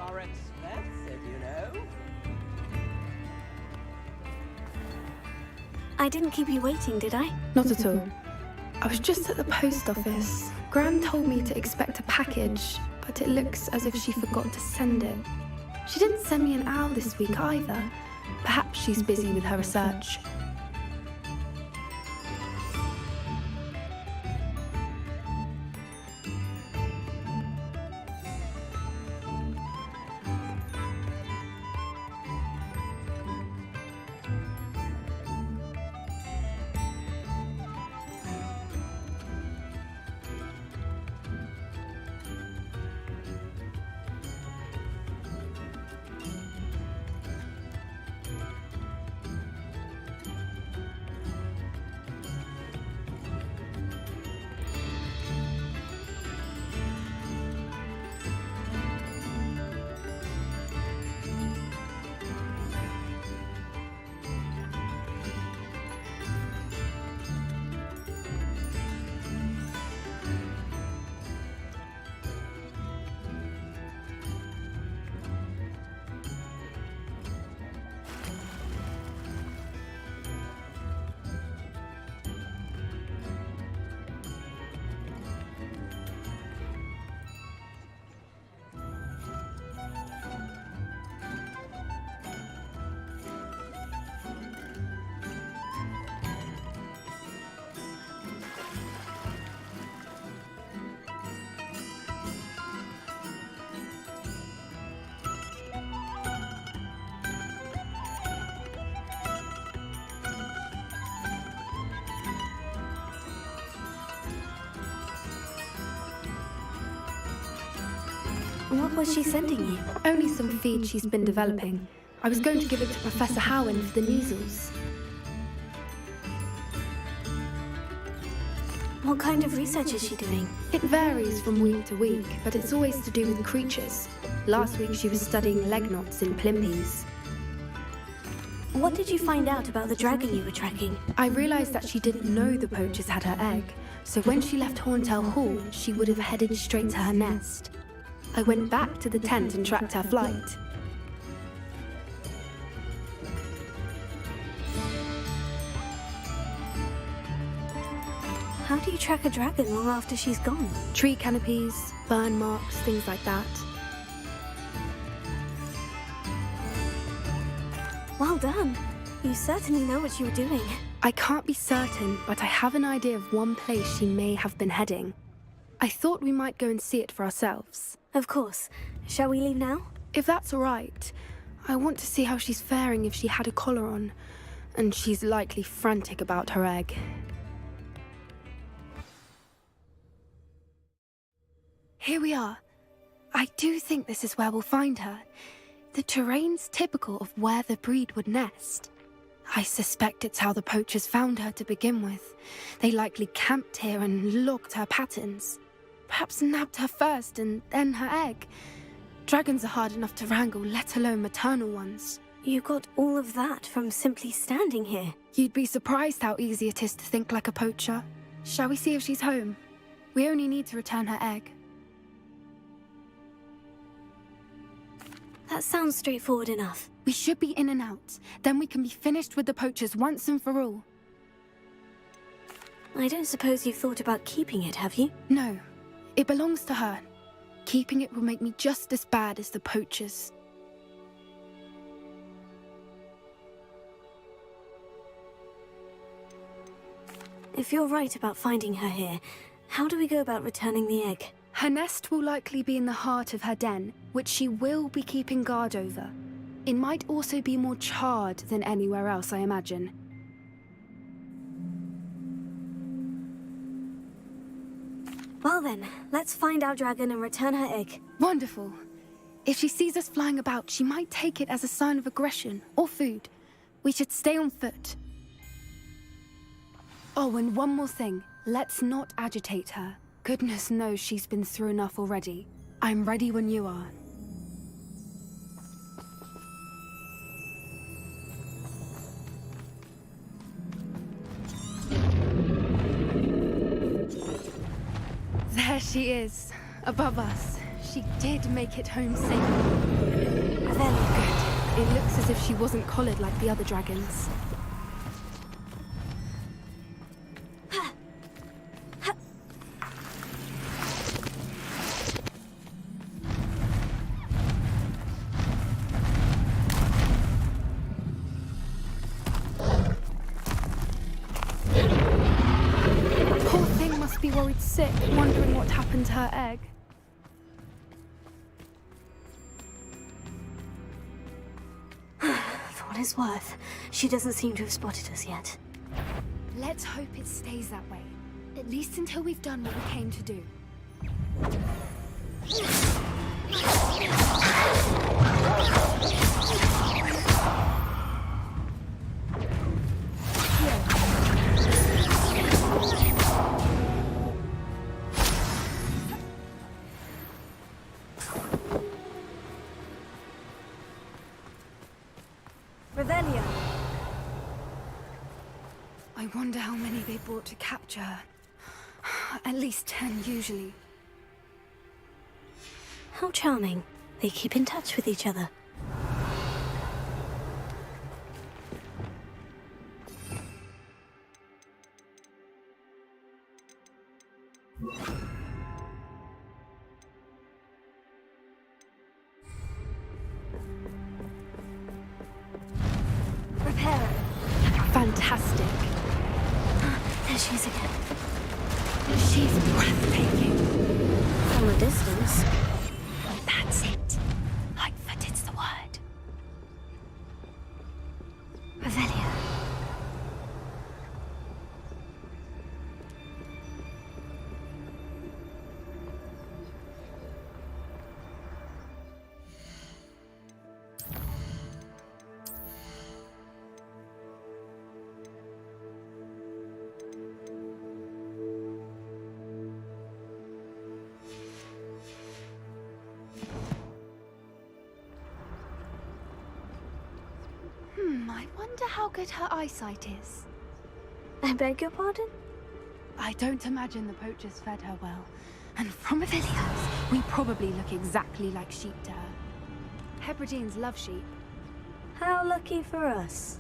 are expensive, you know. I didn't keep you waiting, did I? Not at all. I was just at the post office. Gran told me to expect a package, but it looks as if she forgot to send it. She didn't send me an owl this week either. Perhaps she's busy with her research. What was she sending you? Only some feed she's been developing. I was going to give it to Professor Howen for the measles. What kind of research is she doing? It varies from week to week, but it's always to do with creatures. Last week she was studying leg knots in plimpies. What did you find out about the dragon you were tracking? I realised that she didn't know the poachers had her egg, so when she left Horntail Hall, she would have headed straight to her nest. I went back to the tent and tracked her flight. How do you track a dragon long after she's gone? Tree canopies, burn marks, things like that. Well done. You certainly know what you were doing. I can't be certain, but I have an idea of one place she may have been heading. I thought we might go and see it for ourselves. Of course. Shall we leave now? If that's all right. I want to see how she's faring if she had a collar on. And she's likely frantic about her egg. Here we are. I do think this is where we'll find her. The terrain's typical of where the breed would nest. I suspect it's how the poachers found her to begin with. They likely camped here and logged her patterns. Perhaps nabbed her first and then her egg. Dragons are hard enough to wrangle, let alone maternal ones. You got all of that from simply standing here. You'd be surprised how easy it is to think like a poacher. Shall we see if she's home? We only need to return her egg. That sounds straightforward enough. We should be in and out. Then we can be finished with the poachers once and for all. I don't suppose you've thought about keeping it, have you? No. It belongs to her. Keeping it will make me just as bad as the poachers. If you're right about finding her here, how do we go about returning the egg? Her nest will likely be in the heart of her den, which she will be keeping guard over. It might also be more charred than anywhere else, I imagine. Well then, let's find our dragon and return her egg. Wonderful. If she sees us flying about, she might take it as a sign of aggression or food. We should stay on foot. Oh, and one more thing. Let's not agitate her. Goodness knows she's been through enough already. I'm ready when you are. There she is, above us. She she did make it home safe. Very good. It looks as if she wasn't collared like the other dragons. Poor thing must be worried sick, wondering what happened to her egg. For what it's worth, she doesn't seem to have spotted us yet. Let's hope it stays that way. At least until we've done what we came to do. Revelio! I wonder how many they brought to capture her. At least 10 usually. How charming. They keep in touch with each other. Repair. Fantastic. There she is again. She's breathtaking. From a distance. That's it. Lightfooted's the word. Revelio. I wonder how good her eyesight is. I beg your pardon? I don't imagine the poachers fed her well. And from Avelia's, we probably look exactly like sheep to her. Hebrideans love sheep. How lucky for us.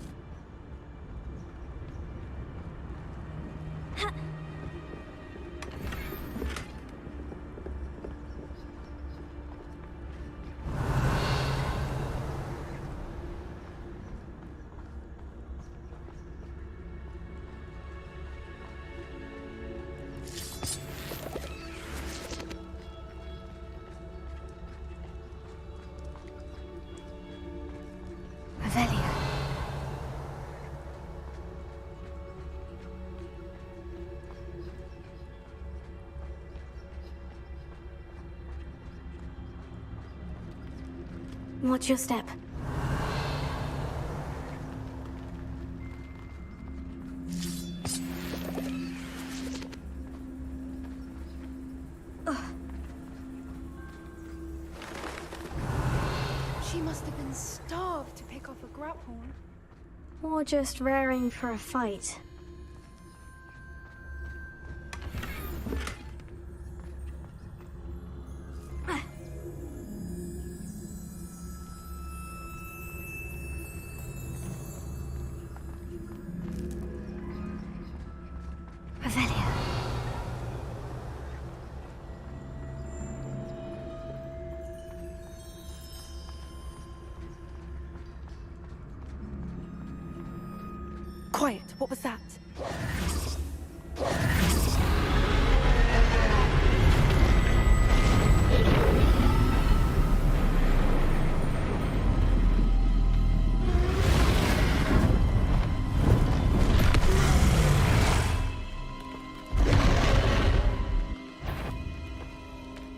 Revelio. Watch your step. She must have been starved to pick off a grapehorn. Or just raring for a fight. Revelio. Quiet, what was that?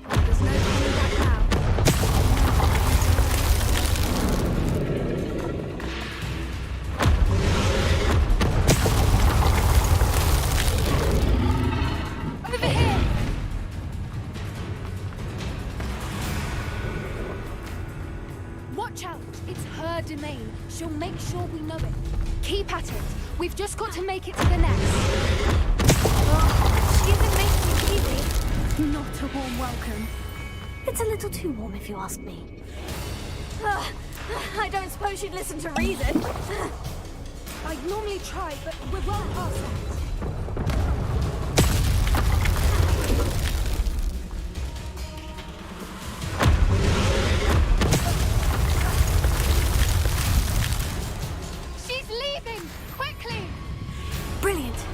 There's no coming back now. Over here! Watch out! It's her domain. She'll make sure we know it. Keep at it. We've just got to make it to the nest. She isn't making it easy. Not a warm welcome. It's a little too warm if you ask me. I don't suppose you'd listen to reason. I'd normally try, but we're well past that. She's leaving! Quickly! Brilliant.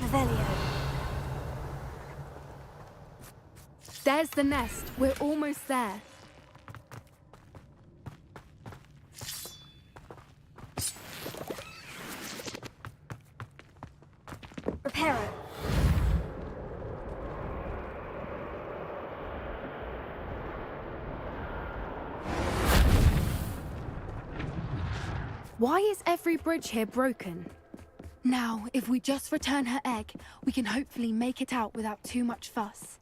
Revelio. There's the nest. We're almost there. Reparo. Why is every bridge here broken? Now, if we just return her egg, we can hopefully make it out without too much fuss.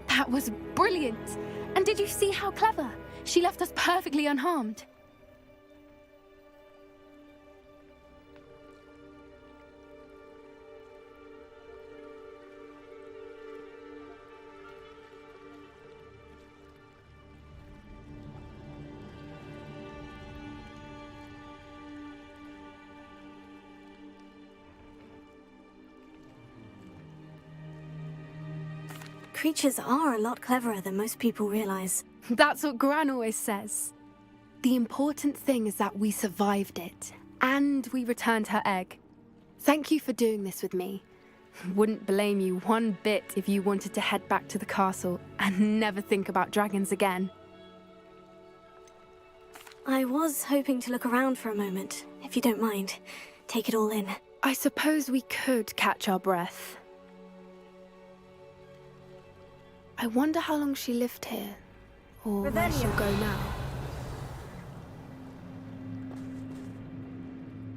That was brilliant! And did you see how clever? She left us perfectly unharmed. Creatures are a lot cleverer than most people realize. That's what Gran always says. The important thing is that we survived it, and we returned her egg. Thank you for doing this with me. Wouldn't blame you one bit if you wanted to head back to the castle and never think about dragons again. I was hoping to look around for a moment, if you don't mind. Take it all in. I suppose we could catch our breath. I wonder how long she lived here, or where she'll go now.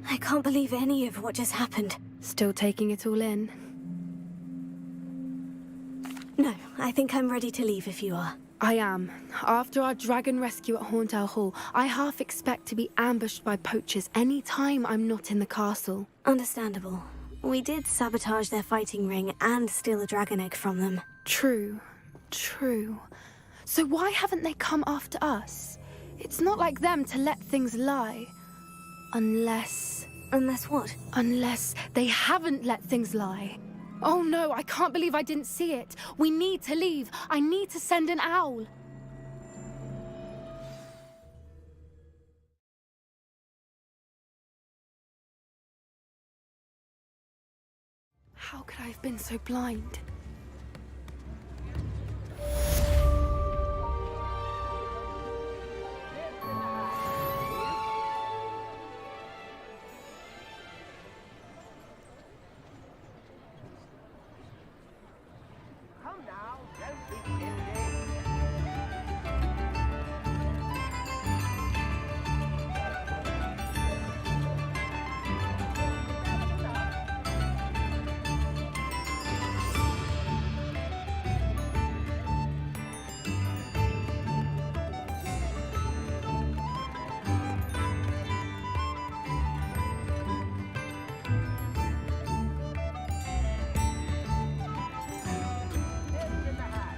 I can't believe any of what just happened. Still taking it all in? No, I think I'm ready to leave if you are. I am. After our dragon rescue at Hauntow Hall, I half expect to be ambushed by poachers any time I'm not in the castle. Understandable. We did sabotage their fighting ring and steal a dragon egg from them. True. True. So why haven't they come after us? It's not like them to let things lie. Unless what? Unless they haven't let things lie. Oh no, I can't believe I didn't see it. We need to leave. I need to send an owl. How could I have been so blind? Come now, don't be silly. Here's in the hat.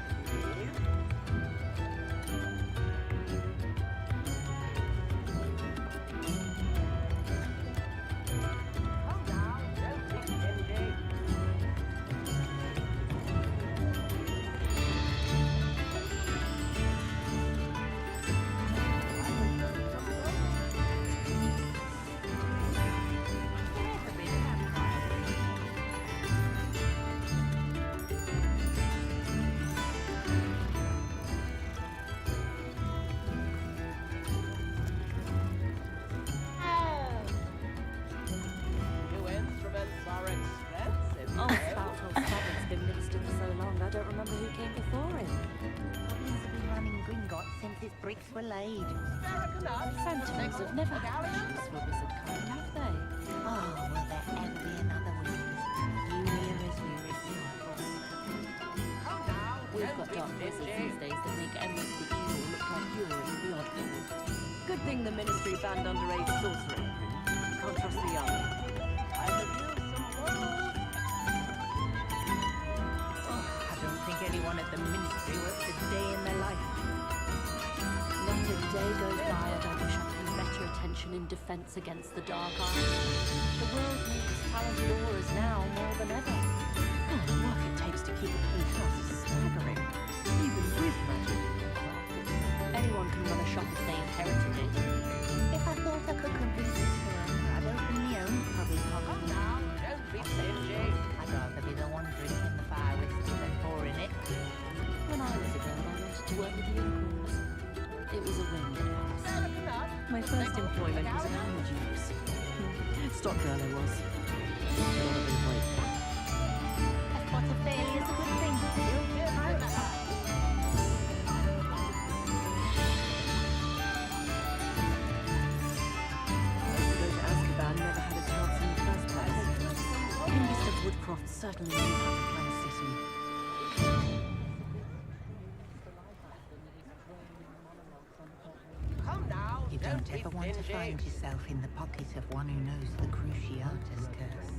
long, I don't remember who came before him. Goblins have been running Gringotts since its bricks were laid. Centaurs have never had much use for wizard kind, have they? Oh, will there ever be another wizard? You hear as you Come now, We've don't got be dark wizards stingy. these days that make Emmerich the Evil look like you're in the oddball. Good thing the Ministry banned underage sorcery. Can't trust the young. I could use some gold. I don't think anyone at the Ministry works a day in their life. Not a day goes by I don't wish I paid better attention in defense against the dark arts. The world needs talented aurors now more than ever. Oh, the work it takes to keep a clean house is staggering, even with magic. Anyone can run a shop if they inherited it. If I thought I could complete this forever, I'd open my own pub in Come Hogwarts. now, don't be stingy. I'd rather be the one drinking the fire whiskey than pouring it. When I was a girl, I wanted to work with unicorns. It was a wind at first. My first employment was an animal juice. Stock girl I was. A lot of employment. A spot of failure is a good thing. To go to Azkaban never had a chance in the first place. Youngest of Woodcroft certainly knew how to plan a city. Come now, You don't don't be ever want to stingy. find yourself in the pocket of one who knows the Cruciatus curse.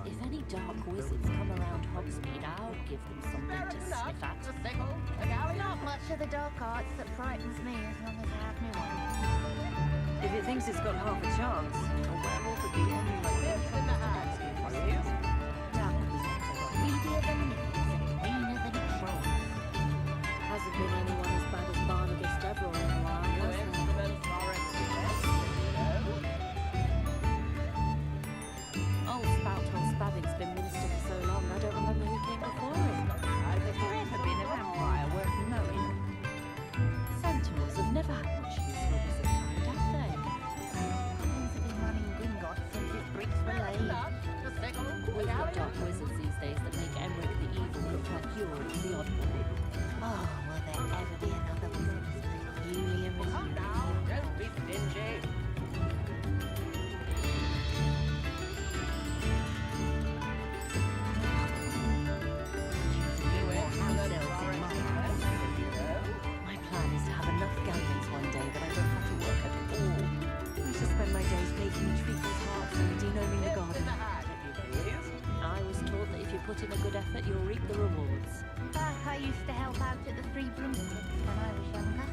If any dark wizards come around Hogsmeade, I'll give them something to sniff at. A sickle, a galleon. Not much of the dark arts that frightens me as long as I have my one. If it thinks it's got half a chance, a werewolf would be on you like Nips in the hat. Dark wizards are greedier than nipples and meaner than a troll. Hasn't been anyone as bad as Barnabas Deborah in a while, New has there? instruments are expensive, you know. Old Spout Hole Spavin's been minister for so long, I don't remember who came before him. Has there ever been a vampire worth knowing? Centaurs have never had much use for wizard kind, have they? Goblins have been running Gringotts since its bricks were laid. A sickle, a We've got galleon. dark wizards these days that make Emmerich the Evil look like you're in the oddball. Oh, will there ever be another wizard? You hear as Come you now, don't be stingy. New instruments are expensive, you know. My plan is to have enough galleons one day that I don't have to work at all. I shall spend my days baking treacles hearts and denoming the Nips in garden. the hat, if you please. I was taught that if you put in a good effort, you'll reap the rewards. I used to help out at the Three Broomsticks when I was younger.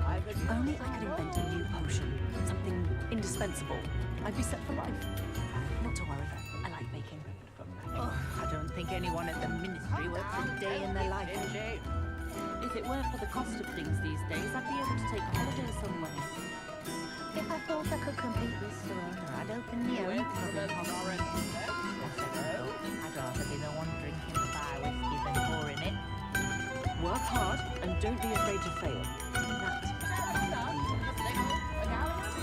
I could use Only I some could invent a gold. new potion, something indispensable. I'd be set for life. Not to worry, I like baking. Oh, I don't think anyone at the Ministry works a day in their life. Stingy. If it weren't for the cost of things these days, I'd be able to take a holiday somewhere. If I thought I could complete this forever, I'd open my New own pub in instruments are Hogwarts. expensive, you know. I'd rather be the one drinking the fire whiskey than pouring it. Work hard and don't be afraid to fail. That is the path of freedom. A sickle, a galleon.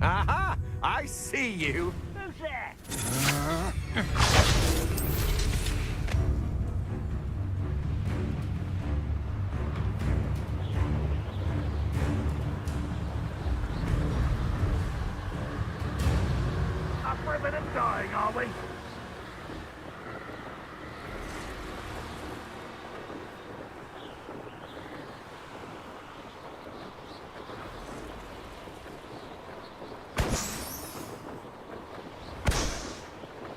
Aha! I see you. Who's there? Up for a bit of dying, are we?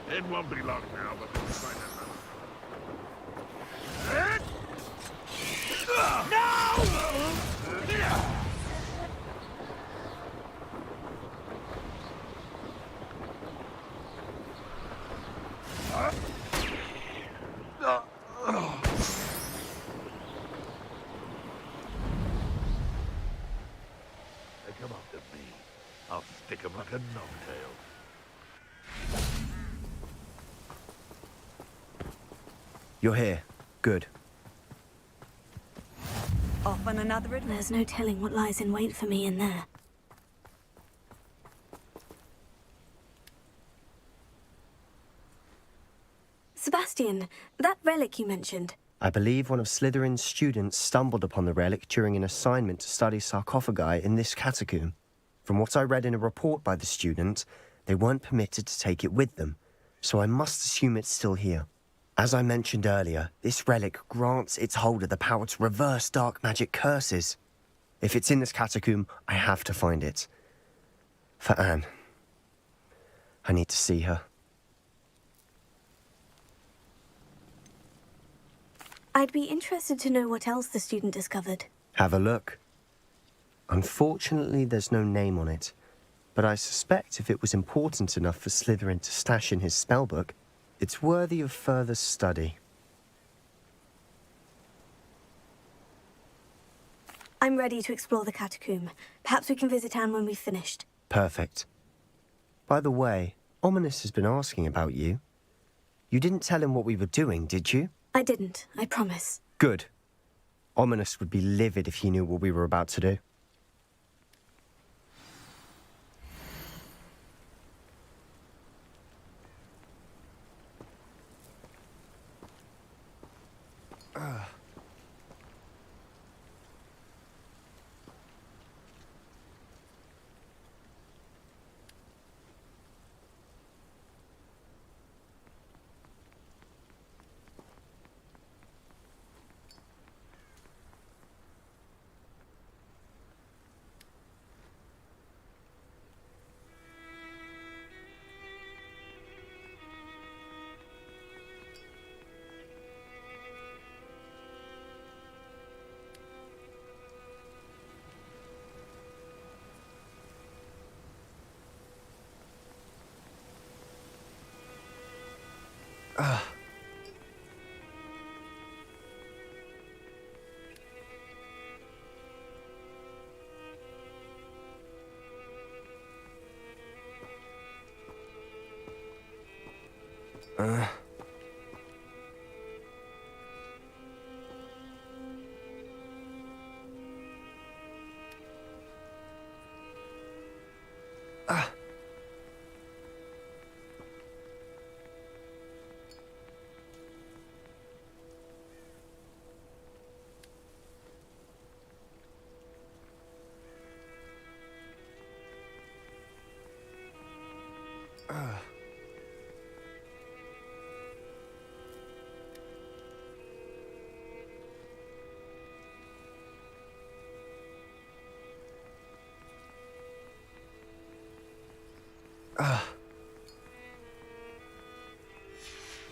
It won't be long now, but we'll find another. They come after me. I'll stick 'em like a knobtail. You're here. Good. Off on another adventure. There's no telling what lies in wait for me in there. Sebastian, that relic you mentioned. I believe one of Slytherin's students stumbled upon the relic during an assignment to study sarcophagi in this catacomb. From what I read in a report by the student, they weren't permitted to take it with them, so I must assume it's still here. As I mentioned earlier, this relic grants its holder the power to reverse dark magic curses. If it's in this catacomb, I have to find it. For Anne. I need to see her. I'd be interested to know what else the student discovered. Have a look. Unfortunately, there's no name on it, but I suspect if it was important enough for Slytherin to stash in his spellbook, it's worthy of further study. I'm ready to explore the catacomb. Perhaps we can visit Anne when we've finished. Perfect. By the way, Ominous has been asking about you. You didn't tell him what we were doing, did you? I didn't, I promise. Good. Ominous would be livid if he knew what we were about to do.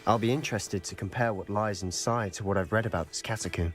I'll be interested to compare what lies inside to what I've read about this catacomb.